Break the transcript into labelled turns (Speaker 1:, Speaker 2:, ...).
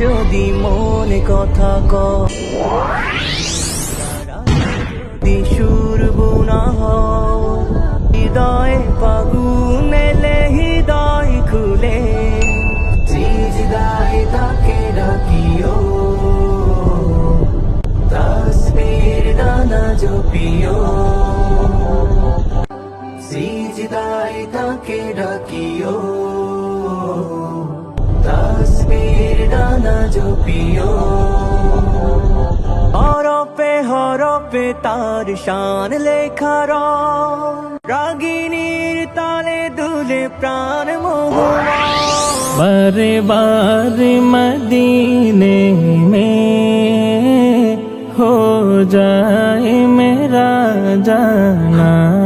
Speaker 1: যদি মনে কথা কদি সুর বুনা হৃদয় ফাগুন এলে হৃদয় খুলে সিজদায় তাকে ডাকিও তাসবির ডানা জপিও সিজদায় তাকে ডাকিও তাসবির ডানা জপিও হরফে হরফে তার শান লেখার রাগিনীর তালে দুলে প্রাণ মোহনা
Speaker 2: बारे बारे मदीने में हो जाए मेरा जाना।